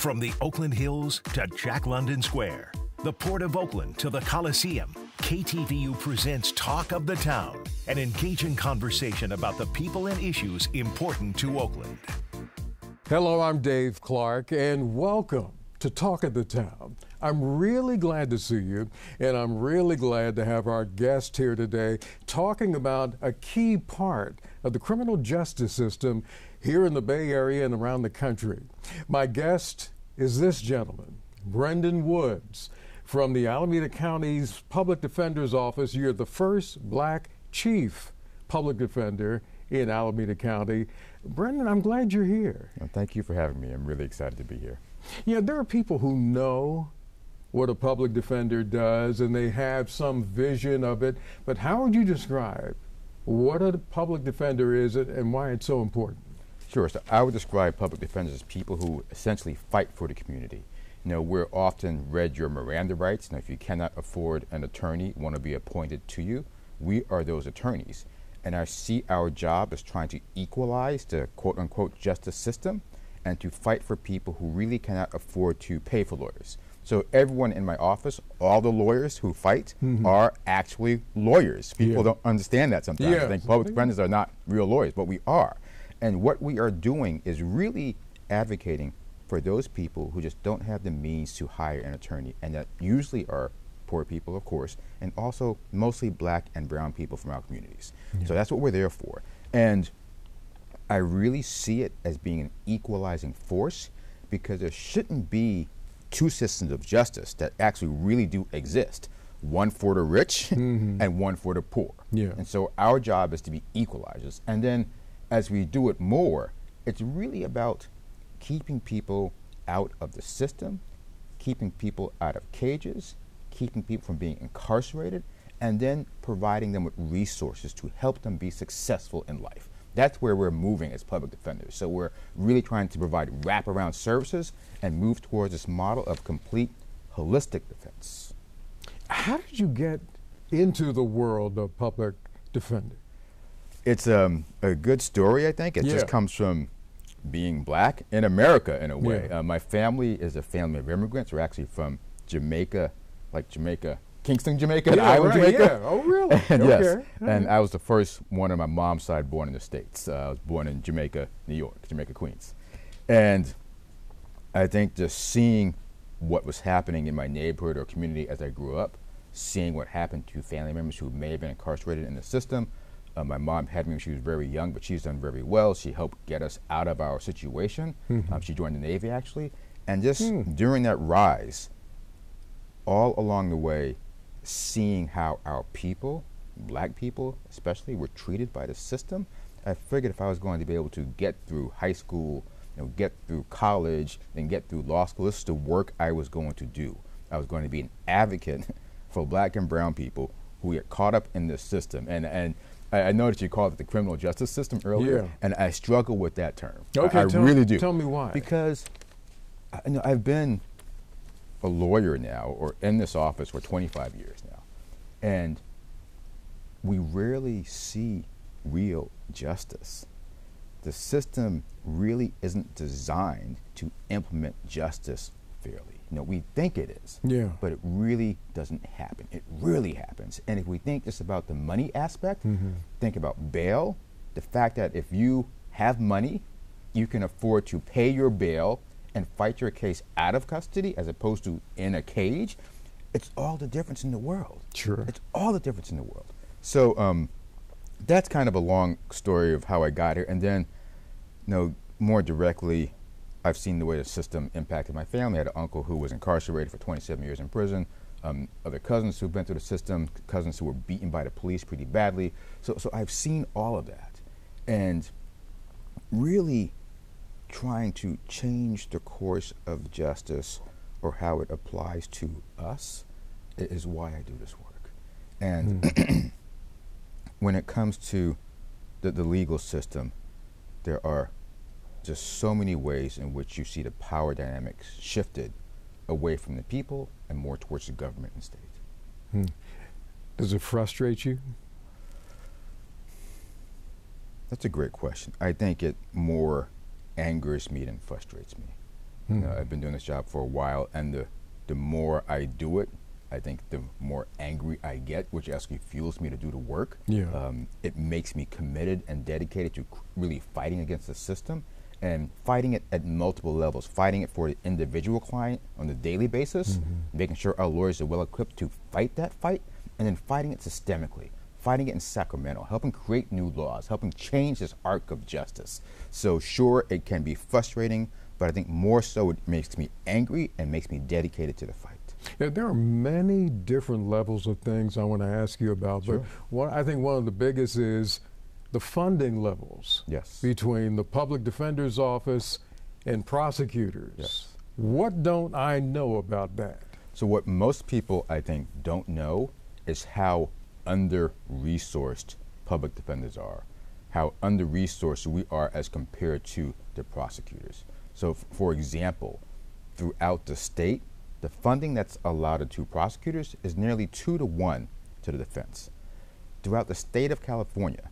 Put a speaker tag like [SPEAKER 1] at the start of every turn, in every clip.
[SPEAKER 1] From the Oakland Hills to Jack London Square, the Port of Oakland to the Coliseum, KTVU presents Talk of the Town, an engaging conversation about the people and issues important to Oakland.
[SPEAKER 2] Hello, I'm Dave Clark, and welcome to Talk of the Town. I'm really glad to see you, and I'm really glad to have our guest here today talking about a key part of the criminal justice system here in the Bay Area and around the country. My guest is this gentleman, Brendon Woods, from the Alameda County's Public Defender's Office. You're the first black chief public defender in Alameda County. Brendon, I'm glad you're here.
[SPEAKER 3] Well, thank you for having me. I'm really excited to be here.
[SPEAKER 2] Yeah, there are people who know what a public defender does and they have some vision of it, but how would you describe what a public defender is and why it's so important?
[SPEAKER 3] Sure. So I would describe public defenders as people who essentially fight for the community. You know, we're often read your Miranda rights. Now, if you cannot afford an attorney, want to be appointed to you, we are those attorneys. And I see our job as trying to equalize the quote-unquote justice system and to fight for people who really cannot afford to pay for lawyers. So everyone in my office, all the lawyers who fight are actually lawyers. People don't understand that sometimes. I think public defenders are not real lawyers, but we are. And what we are doing is really advocating for those people who just don't have the means to hire an attorney, and that usually are poor people, of course, and also mostly black and brown people from our communities. So that's what we're there for. And I really see it as being an equalizing force, because there shouldn't be two systems of justice that actually really do exist. One for the rich and one for the poor. And so our job is to be equalizers. And then as we do it more, it's really about keeping people out of the system, keeping people out of cages, keeping people from being incarcerated, and then providing them with resources to help them be successful in life. That's where we're moving as public defenders. So we're really trying to provide wraparound services and move towards this model of complete holistic defense.
[SPEAKER 2] How did you get into the world of public defender?
[SPEAKER 3] It's a good story, I think. It just comes from being black in America, in a way. My family is a family of immigrants. We're actually from Jamaica, like Jamaica, Kingston, Jamaica, the island Jamaica.
[SPEAKER 2] Oh, really?
[SPEAKER 3] And yes. And I was the first one on my mom's side born in the States. I was born in Jamaica, New York, Jamaica, Queens. And I think just seeing what was happening in my neighborhood or community as I grew up, seeing what happened to family members who may have been incarcerated in the system. My mom had me when she was very young, but she's done very well. She helped get us out of our situation. She joined the Navy, actually. And just during that rise, all along the way, seeing how our people, black people especially, were treated by the system, I figured if I was going to be able to get through high school, get through college, and get through law school, this is the work I was going to do. I was going to be an advocate for black and brown people who get caught up in this system. And I noticed you called it the criminal justice system earlier, and I struggle with that term.
[SPEAKER 2] Okay,
[SPEAKER 3] I really do.
[SPEAKER 2] Tell me why.
[SPEAKER 3] Because I've been a lawyer now, or in this office for 25 years now, and we rarely see real justice. The system really isn't designed to implement justice fairly. We think it is, but it really doesn't happen. It really happens. And if we think just about the money aspect, think about bail, the fact that if you have money, you can afford to pay your bail and fight your case out of custody as opposed to in a cage. It's all the difference in the world. It's all the difference in the world. So that's kind of a long story of how I got here. And then, more directly, I've seen the way the system impacted my family. I had an uncle who was incarcerated for 27 years in prison, other cousins who've been through the system, cousins who were beaten by the police pretty badly. So I've seen all of that. And really trying to change the course of justice or how it applies to us is why I do this work. And when it comes to the legal system, there are just so many ways in which you see the power dynamics shifted away from the people and more towards the government and state.
[SPEAKER 2] Does it frustrate you?
[SPEAKER 3] That's a great question. I think it more angers me than frustrates me. You know, I've been doing this job for a while, and the more I do it, I think the more angry I get, which actually fuels me to do the work.
[SPEAKER 2] Yeah.
[SPEAKER 3] It makes me committed and dedicated to really fighting against the system, and fighting it at multiple levels, fighting it for the individual client on a daily basis, making sure our lawyers are well equipped to fight that fight, and then fighting it systemically, fighting it in Sacramento, helping create new laws, helping change this arc of justice. So sure, it can be frustrating, but I think more so it makes me angry and makes me dedicated to the fight.
[SPEAKER 2] Yeah, there are many different levels of things I want to ask you about,
[SPEAKER 3] Sure.
[SPEAKER 2] but I think one of the biggest is the funding levels between the public defender's office and prosecutors.
[SPEAKER 3] Yes.
[SPEAKER 2] What don't I know about that?
[SPEAKER 3] So what most people, I think, don't know is how under-resourced public defenders are, how under-resourced we are as compared to the prosecutors. So for example, throughout the state, the funding that's allotted to prosecutors is nearly 2 to 1 to the defense. Throughout the state of California,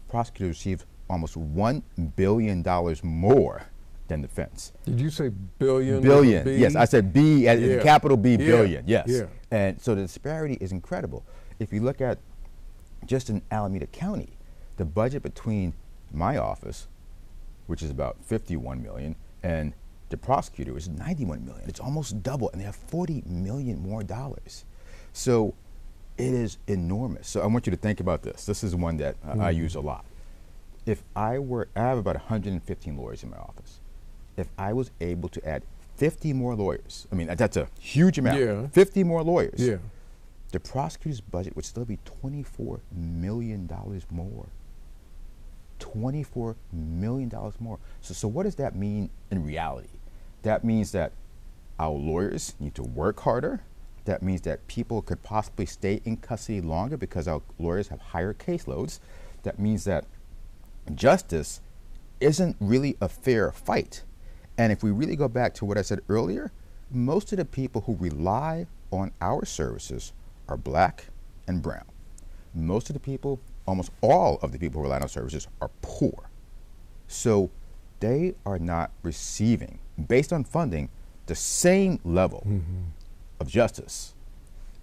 [SPEAKER 3] prosecutors receive almost $1 billion more than defense.
[SPEAKER 2] Did you say billion?
[SPEAKER 3] Billion,
[SPEAKER 2] B?
[SPEAKER 3] yes, I said B, capital B, billion, yes.
[SPEAKER 2] Yeah.
[SPEAKER 3] And so the disparity is incredible. If you look at just in Alameda County, the budget between my office, which is about 51 million, and the prosecutor is 91 million. It's almost double, and they have 40 million more dollars. So it is enormous. So I want you to think about this. This is one that I use a lot. If I have about 115 lawyers in my office. If I was able to add 50 more lawyers, I mean, that's a huge amount, 50 more lawyers, the prosecutor's budget would still be $24 million more. $24 million more. So what does that mean in reality? That means that our lawyers need to work harder. That means that people could possibly stay in custody longer because our lawyers have higher caseloads. That means that justice isn't really a fair fight. And if we really go back to what I said earlier, most of the people who rely on our services are black and brown. Most of the people, almost all of the people who rely on our services are poor. So they are not receiving, based on funding, the same level of justice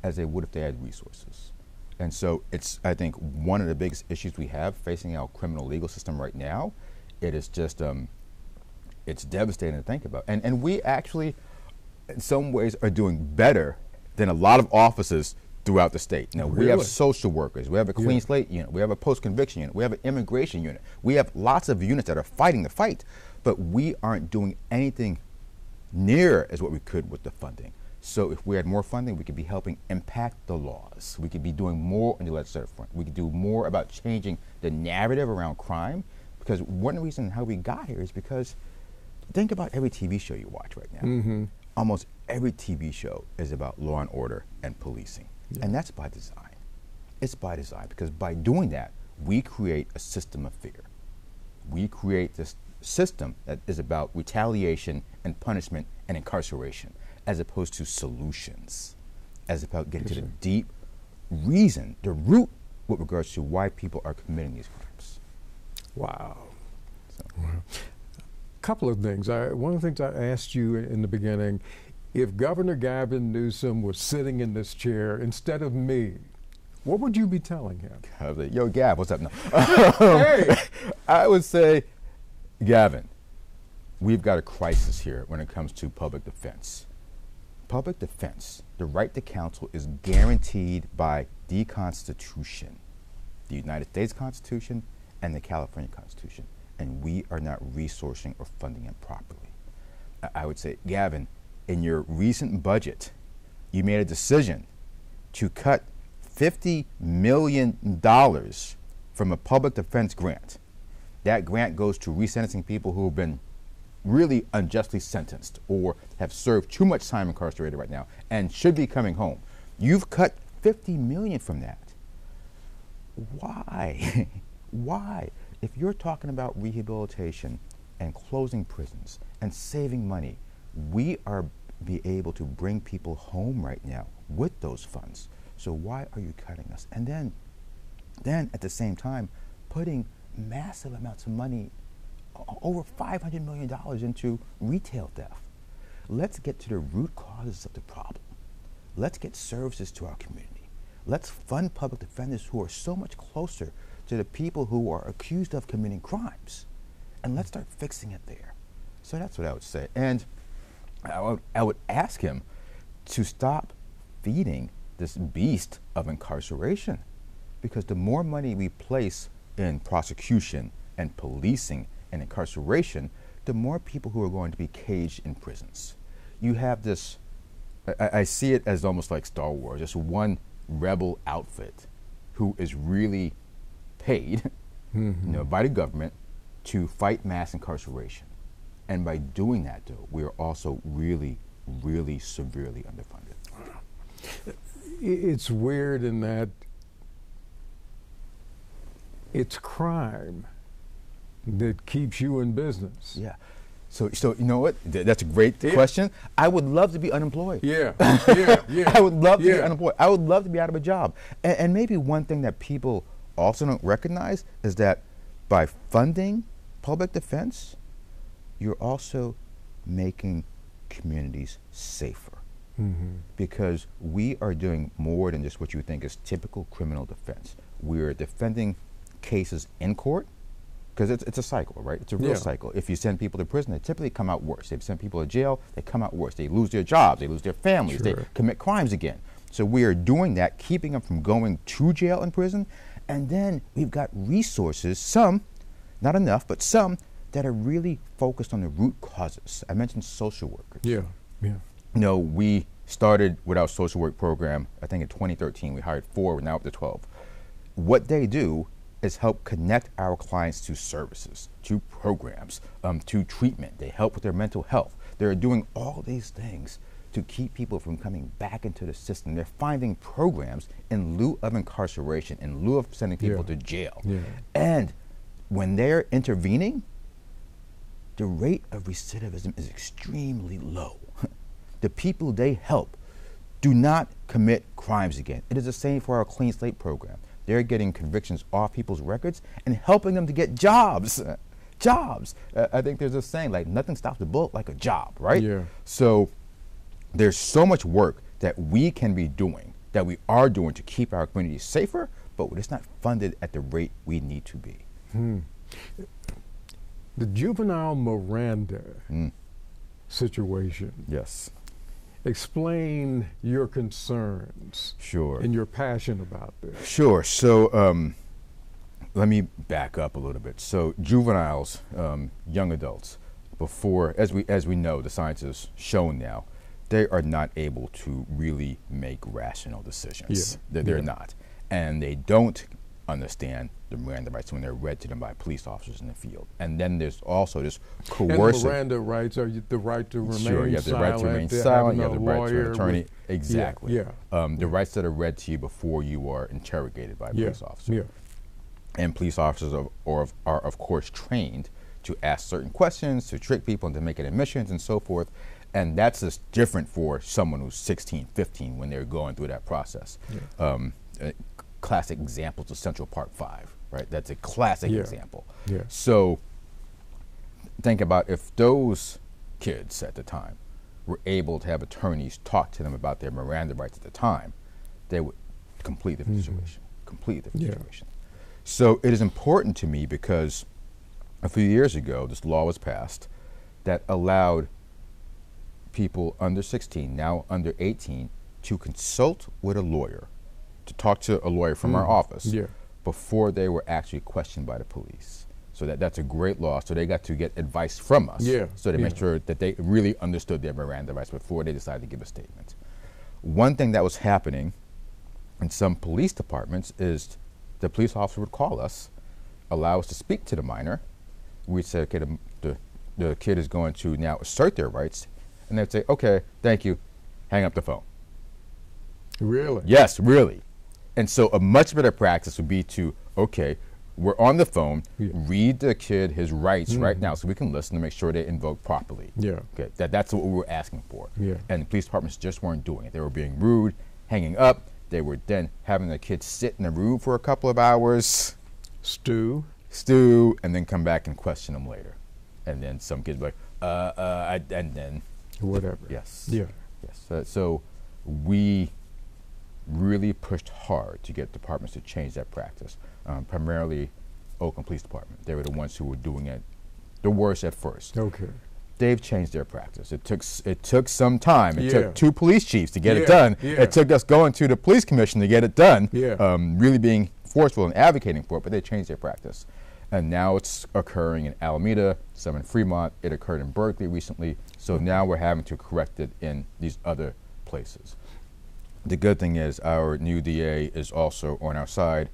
[SPEAKER 3] as they would if they had resources. And so it's, I think, one of the biggest issues we have facing our criminal legal system right now. It is just, it's devastating to think about. And we actually, in some ways, are doing better than a lot of offices throughout the state. Now, we have social workers, we have a clean slate unit, we have a post-conviction unit, we have an immigration unit. We have lots of units that are fighting the fight, but we aren't doing anything near as what we could with the funding. So if we had more funding, we could be helping impact the laws. We could be doing more on the legislative front. We could do more about changing the narrative around crime, because one reason how we got here is because think about every TV show you watch right now. Almost every TV show is about law and order and policing. And that's by design. It's by design, because by doing that, we create a system of fear. We create this system that is about retaliation and punishment and incarceration, as opposed to solutions, as about getting to the deep reason, the root with regards to why people are committing these crimes.
[SPEAKER 2] Wow. Couple of things. One of the things I asked you in the beginning, if Governor Gavin Newsom was sitting in this chair instead of me, what would you be telling him?
[SPEAKER 3] I was like, yo, Gav, what's up? No.
[SPEAKER 2] Hey!
[SPEAKER 3] I would say, Gavin, we've got a crisis here when it comes to public defense. Public defense, the right to counsel, is guaranteed by the Constitution, the United States Constitution and the California Constitution, and we are not resourcing or funding it properly. I would say, Gavin, in your recent budget, you made a decision to cut $50 million from a public defense grant. That grant goes to resentencing people who have been really unjustly sentenced or have served too much time incarcerated right now and should be coming home. You've cut $50 million from that. Why? Why? If you're talking about rehabilitation and closing prisons and saving money, we are be able to bring people home right now with those funds. So why are you cutting us? And then at the same time, putting massive amounts of money, over $500 million into retail theft. Let's get to the root causes of the problem. Let's get services to our community. Let's fund public defenders who are so much closer to the people who are accused of committing crimes. And let's start fixing it there. So that's what I would say. And I would ask him to stop feeding this beast of incarceration, because the more money we place in prosecution and policing and incarceration, the more people who are going to be caged in prisons. You have this, I see it as almost like Star Wars, just one rebel outfit who is really paid by the government to fight mass incarceration. And by doing that, though, we are also really, really severely underfunded.
[SPEAKER 2] It's weird in that it's crime that keeps you in business.
[SPEAKER 3] Yeah. So you know what? That's a great question. I would love to be unemployed.
[SPEAKER 2] Yeah.
[SPEAKER 3] I would love to be unemployed. I would love to be out of a job. And maybe one thing that people also don't recognize is that by funding public defense, you're also making communities safer. Because we are doing more than just what you think is typical criminal defense. We're defending cases in court, because it's a cycle, right? It's a real cycle. If you send people to prison, they typically come out worse. If you send people to jail, they come out worse. They lose their jobs, they lose their families, they commit crimes again. So we are doing that, keeping them from going to jail and prison. And then we've got resources, some, not enough, but some that are really focused on the root causes. I mentioned social workers.
[SPEAKER 2] Yeah.
[SPEAKER 3] You know, we started with our social work program, I think in 2013. We hired 4, we're now up to 12. What they do is help connect our clients to services, to programs, to treatment. They help with their mental health. They're doing all these things to keep people from coming back into the system. They're finding programs in lieu of incarceration, in lieu of sending people to jail. And when they're intervening, the rate of recidivism is extremely low. The people they help do not commit crimes again. It is the same for our Clean Slate program. They're getting convictions off people's records and helping them to get jobs. I think there's a saying, like, nothing stops a bullet like a job, right? So there's so much work that we can be doing, that we are doing to keep our communities safer, but it's not funded at the rate we need to be.
[SPEAKER 2] The Juvenile Miranda situation.
[SPEAKER 3] Yes.
[SPEAKER 2] Explain your concerns.
[SPEAKER 3] Sure.
[SPEAKER 2] And your passion about this.
[SPEAKER 3] Sure. So let me back up a little bit. So juveniles, young adults, before, as we know, the science has shown now, they are not able to really make rational decisions. They're not. And they don't understand the Miranda rights when they're read to them by police officers in the field. And then there's also this coercive.
[SPEAKER 2] And the Miranda rights are the right to remain silent.
[SPEAKER 3] Sure, you have the right to remain silent, you have the right to an attorney. Exactly. The rights that are read to you before you are interrogated by a police officer. And police officers are of course trained to ask certain questions, to trick people into making admissions and so forth. And that's just different for someone who's 16, 15 when they're going through that process. Classic examples of Central Park 5, right? That's a classic example. So think about if those kids at the time were able to have attorneys talk to them about their Miranda rights at the time, they would complete the situation, situation. So it is important to me because a few years ago, this law was passed that allowed people under 16, now under 18, to consult with a lawyer, to talk to a lawyer from our office before they were actually questioned by the police. So that's a great law. So they got to get advice from us. So they make sure that they really understood their Miranda rights before they decided to give a statement. One thing that was happening in some police departments is the police officer would call us, allow us to speak to the minor. We'd say, okay, the kid is going to now assert their rights. And they'd say, okay, thank you, hang up the phone.
[SPEAKER 2] Really?
[SPEAKER 3] Yes, really. And so a much better practice would be to, okay, we're on the phone, read the kid his rights right now so we can listen to make sure they're invoked properly. Okay, that's what we were asking for. And the police departments just weren't doing it. They were being rude, hanging up. They were then having the kids sit in the room for a couple of hours. Stew, and then come back and question them later. And then some kids were like, and then
[SPEAKER 2] whatever.
[SPEAKER 3] Yes.
[SPEAKER 2] Yeah.
[SPEAKER 3] Yes. So we really pushed hard to get departments to change that practice, primarily Oakland Police Department. They were the ones who were doing it the worst at first.
[SPEAKER 2] Okay.
[SPEAKER 3] They've changed their practice. It took some time. It
[SPEAKER 2] Yeah.
[SPEAKER 3] took 2 police chiefs to get
[SPEAKER 2] Yeah,
[SPEAKER 3] it done.
[SPEAKER 2] yeah.
[SPEAKER 3] It took us going to the police commission to get it done.
[SPEAKER 2] Yeah.
[SPEAKER 3] Really being forceful and advocating for it, but they changed their practice. And now it's occurring in Alameda, some in Fremont. It occurred in Berkeley recently. So now we're having to correct it in these other places. The good thing is our new DA is also on our side.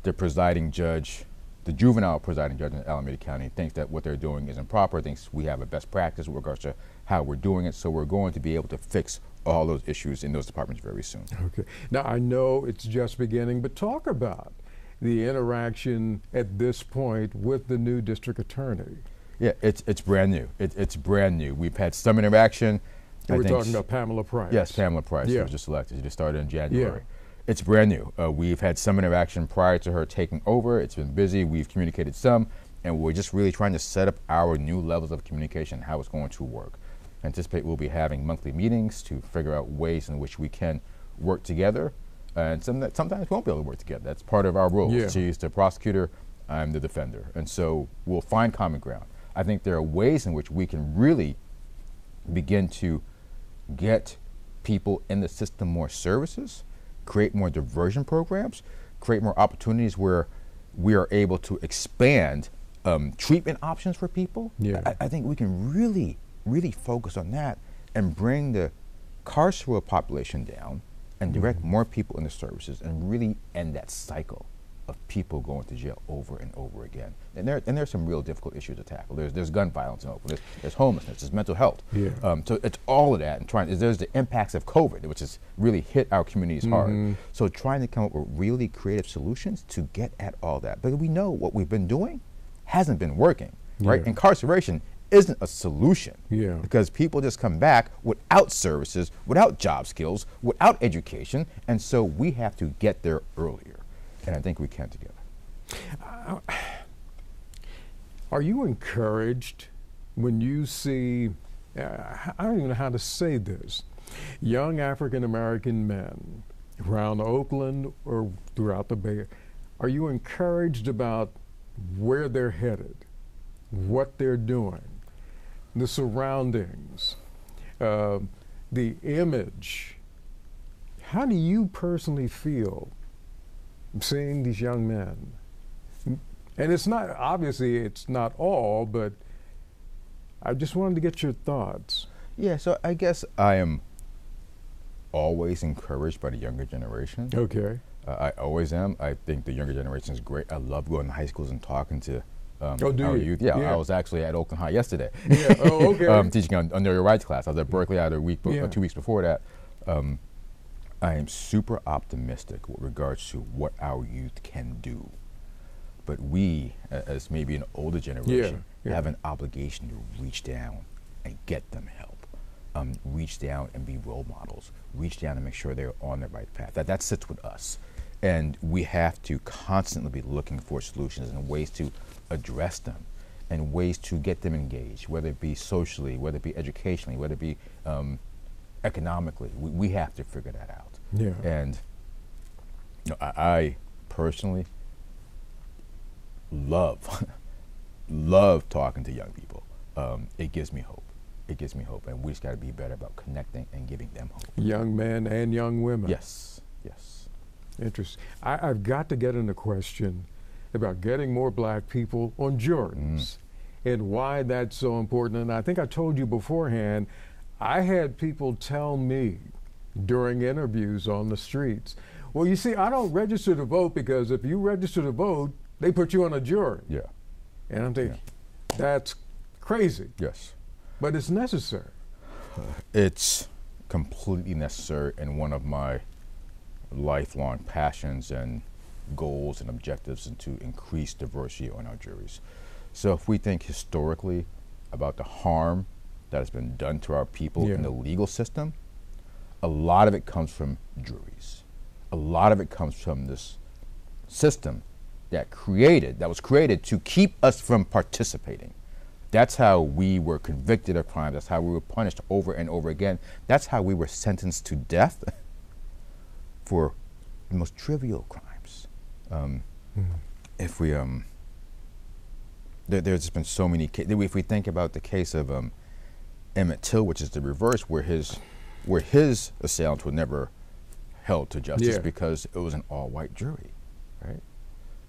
[SPEAKER 3] The presiding judge, the juvenile presiding judge in Alameda County, thinks that what they're doing is improper, thinks we have a best practice with regards to how we're doing it. So we're going to be able to fix all those issues in those departments very soon.
[SPEAKER 2] Okay. Now, I know it's just beginning, but talk about the interaction at this point with the new district attorney.
[SPEAKER 3] Yeah, it's brand new. It's brand new. We've had some interaction.
[SPEAKER 2] We're talking about Pamela Price.
[SPEAKER 3] Yes, Pamela Price.
[SPEAKER 2] Yeah.
[SPEAKER 3] She was just elected. She just started in January.
[SPEAKER 2] Yeah.
[SPEAKER 3] It's brand new. We've had some interaction prior to her taking over. It's been busy. We've communicated some, and we're just really trying to set up our new levels of communication, how it's going to work. Anticipate we'll be having monthly meetings to figure out ways in which we can work together, and sometimes we won't be able to work together. That's part of our role.
[SPEAKER 2] Yeah.
[SPEAKER 3] She's the prosecutor, I'm the defender, and so we'll find common ground. I think there are ways in which we can really begin to get people in the system more services, create more diversion programs, create more opportunities where we are able to expand treatment options for people.
[SPEAKER 2] Yeah.
[SPEAKER 3] I think we can really focus on that and bring the carceral population down and direct more people into services and really end that cycle of people going to jail over and over again. And there's some real difficult issues to tackle. There's gun violence in Oakland. There's homelessness. There's mental health.
[SPEAKER 2] Yeah.
[SPEAKER 3] So it's all of that, and there's the impacts of COVID, which has really hit our communities hard. So trying to come up with really creative solutions to get at all that. But we know what we've been doing hasn't been working, right?
[SPEAKER 2] Yeah.
[SPEAKER 3] Incarceration isn't a solution,
[SPEAKER 2] Yeah.
[SPEAKER 3] because people just come back without services, without job skills, without education, and so we have to get there earlier. And I think we can together.
[SPEAKER 2] Are you encouraged when you see, I don't even know how to say this, young African American men around Oakland or throughout the Bay Area, are you encouraged about where they're headed, what they're doing, the surroundings, the image? How do you personally feel seeing these young men? And it's not, obviously it's not all, but I just wanted to get your thoughts.
[SPEAKER 3] Yeah, so I guess I am always encouraged by the younger generation.
[SPEAKER 2] Okay.
[SPEAKER 3] I always am. I think the younger generation is great. I love going to high schools and talking to
[SPEAKER 2] do
[SPEAKER 3] our
[SPEAKER 2] you?
[SPEAKER 3] youth. Yeah,
[SPEAKER 2] Yeah.
[SPEAKER 3] I was actually at Oakland High yesterday.
[SPEAKER 2] Yeah. Oh, okay.
[SPEAKER 3] Teaching on Know Your Rights class. I was at Berkeley out a week,
[SPEAKER 2] Yeah.
[SPEAKER 3] 2 weeks before that. I am super optimistic with regards to what our youth can do. But we, as maybe an older generation,
[SPEAKER 2] Yeah.
[SPEAKER 3] have an obligation to reach down and get them help. Reach down and be role models. Reach down and make sure they're on the right path. That sits with us. And we have to constantly be looking for solutions and ways to address them and ways to get them engaged, whether it be socially, whether it be educationally, whether it be economically. We have to figure that out.
[SPEAKER 2] Yeah.
[SPEAKER 3] And you know, I personally love talking to young people. It gives me hope. It gives me hope, and we just got to be better about connecting and giving them hope.
[SPEAKER 2] Young men and young women.
[SPEAKER 3] Yes, yes.
[SPEAKER 2] Interesting. I've got to get in a question about getting more black people on juries and why that's so important. And I think I told you beforehand, I had people tell me during interviews on the streets, well, you see, I don't register to vote because if you register to vote, they put you on a jury.
[SPEAKER 3] Yeah.
[SPEAKER 2] And I'm thinking, that's crazy.
[SPEAKER 3] Yes.
[SPEAKER 2] But it's necessary.
[SPEAKER 3] It's completely necessary, and one of my lifelong passions and goals and objectives is to increase diversity on our juries. So if we think historically about the harm that has been done to our people in the legal system, a lot of it comes from juries. A lot of it comes from this system that was created to keep us from participating. That's how we were convicted of crime. That's how we were punished over and over again. That's how we were sentenced to death for the most trivial crimes. If we, there's been so many cases. If we think about the case of Emmett Till, which is the reverse, where his assailants were never held to justice because it was an all-white jury, right?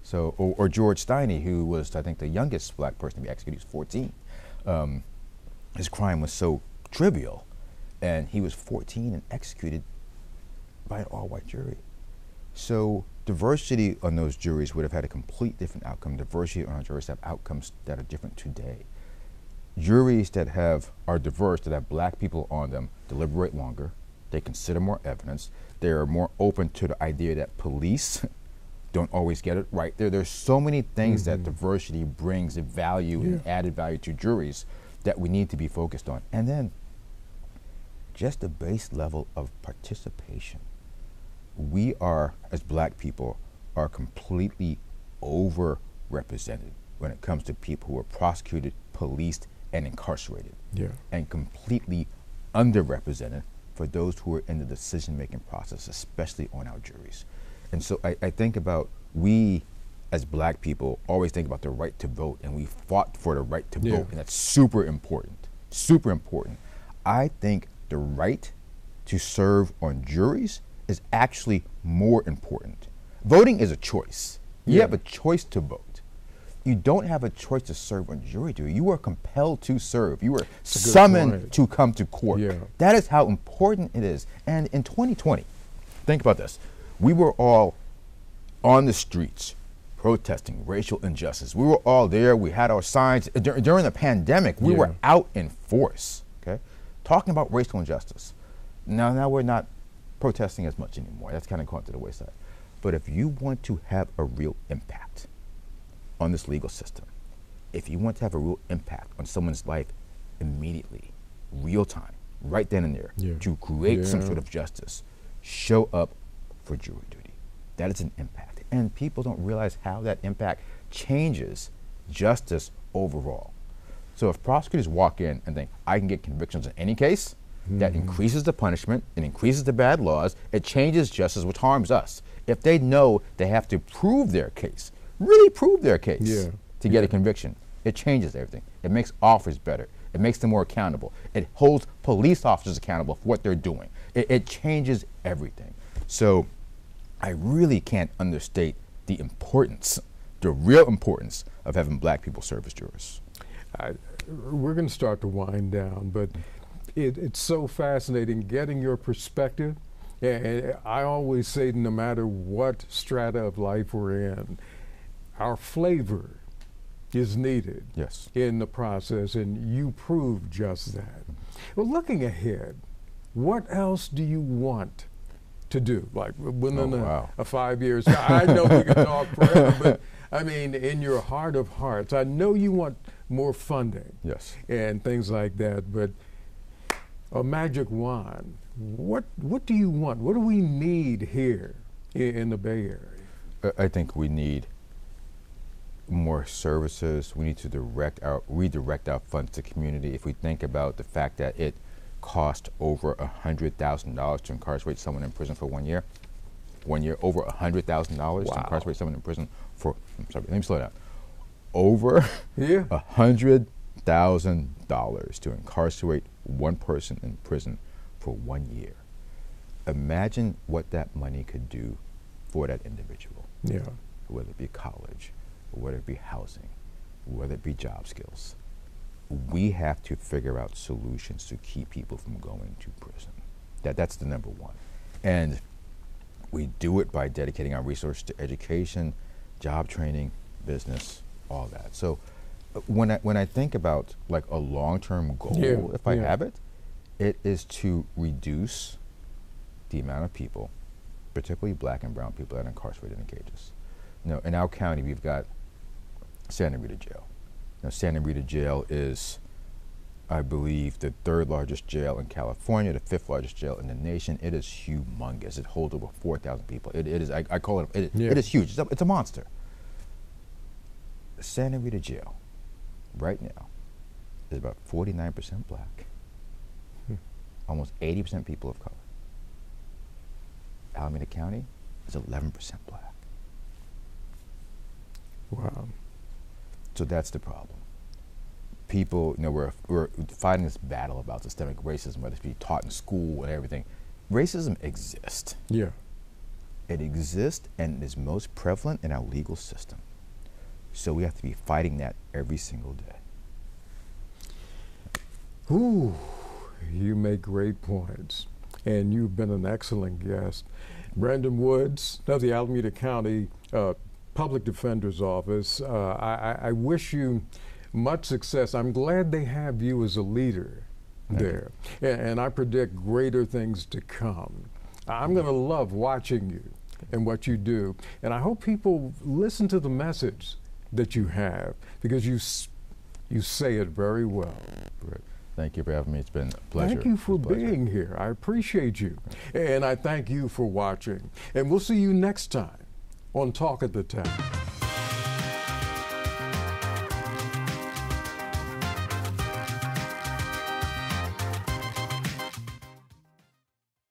[SPEAKER 3] So, or George Steiny, who was, I think, the youngest black person to be executed. He was 14. His crime was so trivial, and he was 14 and executed by an all-white jury. So diversity on those juries would have had a complete different outcome. Diversity on our juries have outcomes that are different today. Juries that are diverse, that have black people on them, deliberate longer. They consider more evidence. They are more open to the idea that police don't always get it right. There's so many things that diversity brings a value and added value to juries that we need to be focused on. And then just the base level of participation. We are, as black people, are completely overrepresented when it comes to people who are prosecuted, policed, and incarcerated. And completely underrepresented for those who are in the decision-making process, especially on our juries. And so I think about, we as black people always think about the right to vote, and we fought for the right to vote, and that's super important, super important. I think the right to serve on juries is actually more important. Voting is a choice. You have a choice to vote. You don't have a choice to serve on jury duty. You are compelled to serve. You are summoned to come to court. That is how important it is. And in 2020, think about this. We were all on the streets protesting racial injustice. We were all there. We had our signs. During the pandemic, we were out in force, okay, talking about racial injustice. Now we're not protesting as much anymore. That's kind of gone to the wayside. But if you want to have a real impact on this legal system, if you want to have a real impact on someone's life immediately, real time, right then and there, to create some sort of justice, show up for jury duty. That is an impact. And people don't realize how that impact changes justice overall. So if prosecutors walk in and think, I can get convictions in any case, that increases the punishment, it increases the bad laws, it changes justice, which harms us. If they know they have to prove their case, really prove their case to get a conviction, it changes everything. It makes officers better. It makes them more accountable. It holds police officers accountable for what they're doing. It changes everything. So I really can't understate the importance, the real importance of having black people serve as jurors.
[SPEAKER 2] We're going to start to wind down, but it's so fascinating getting your perspective. And I always say, no matter what strata of life we're in, our flavor is needed in the process, and you prove just that. Well, looking ahead, what else do you want to do? Like within a 5 years, I know we can talk forever, but I mean, in your heart of hearts, I know you want more funding and things like that, but a magic wand, what do you want? What do we need here in the Bay Area?
[SPEAKER 3] I think we need more services. We need to redirect our funds to community. If we think about the fact that it cost over $100,000 to incarcerate someone in prison for 1 year, over $100,000 to incarcerate someone in prison for, I'm sorry, let me slow down. Over $100,000 to incarcerate one person in prison for 1 year. Imagine what that money could do for that individual. Whether it be college, whether it be housing, whether it be job skills. We have to figure out solutions to keep people from going to prison. That's the number one. And we do it by dedicating our resources to education, job training, business, all that. So when I think about like a long-term goal, if I have it, it is to reduce the amount of people, particularly black and brown people, that are incarcerated in cages. You know, in our county, we've got Santa Rita Jail. Now, Santa Rita Jail is, I believe, the 3rd largest jail in California, the 5th largest jail in the nation. It is humongous. It holds over 4,000 people. It is, I call it, it is huge. It's a monster. Santa Rita Jail, right now, is about 49% black, almost 80% people of color. Alameda County is 11% black.
[SPEAKER 2] Wow.
[SPEAKER 3] So that's the problem. People, we're fighting this battle about systemic racism, whether it be taught in school and everything. Racism exists.
[SPEAKER 2] Yeah.
[SPEAKER 3] It exists and is most prevalent in our legal system. So we have to be fighting that every single day.
[SPEAKER 2] Ooh, you make great points. And you've been an excellent guest. Brendon Woods of the Alameda County Public Defender's Office. I wish you much success. I'm glad they have you as a leader there. And I predict greater things to come. I'm going to love watching you and what you do. And I hope people listen to the message that you have, because you say it very well.
[SPEAKER 3] Great. Thank you for having me. It's been a pleasure.
[SPEAKER 2] Thank you for being here. I appreciate you. And I thank you for watching. And we'll see you next time on Talk of the Town.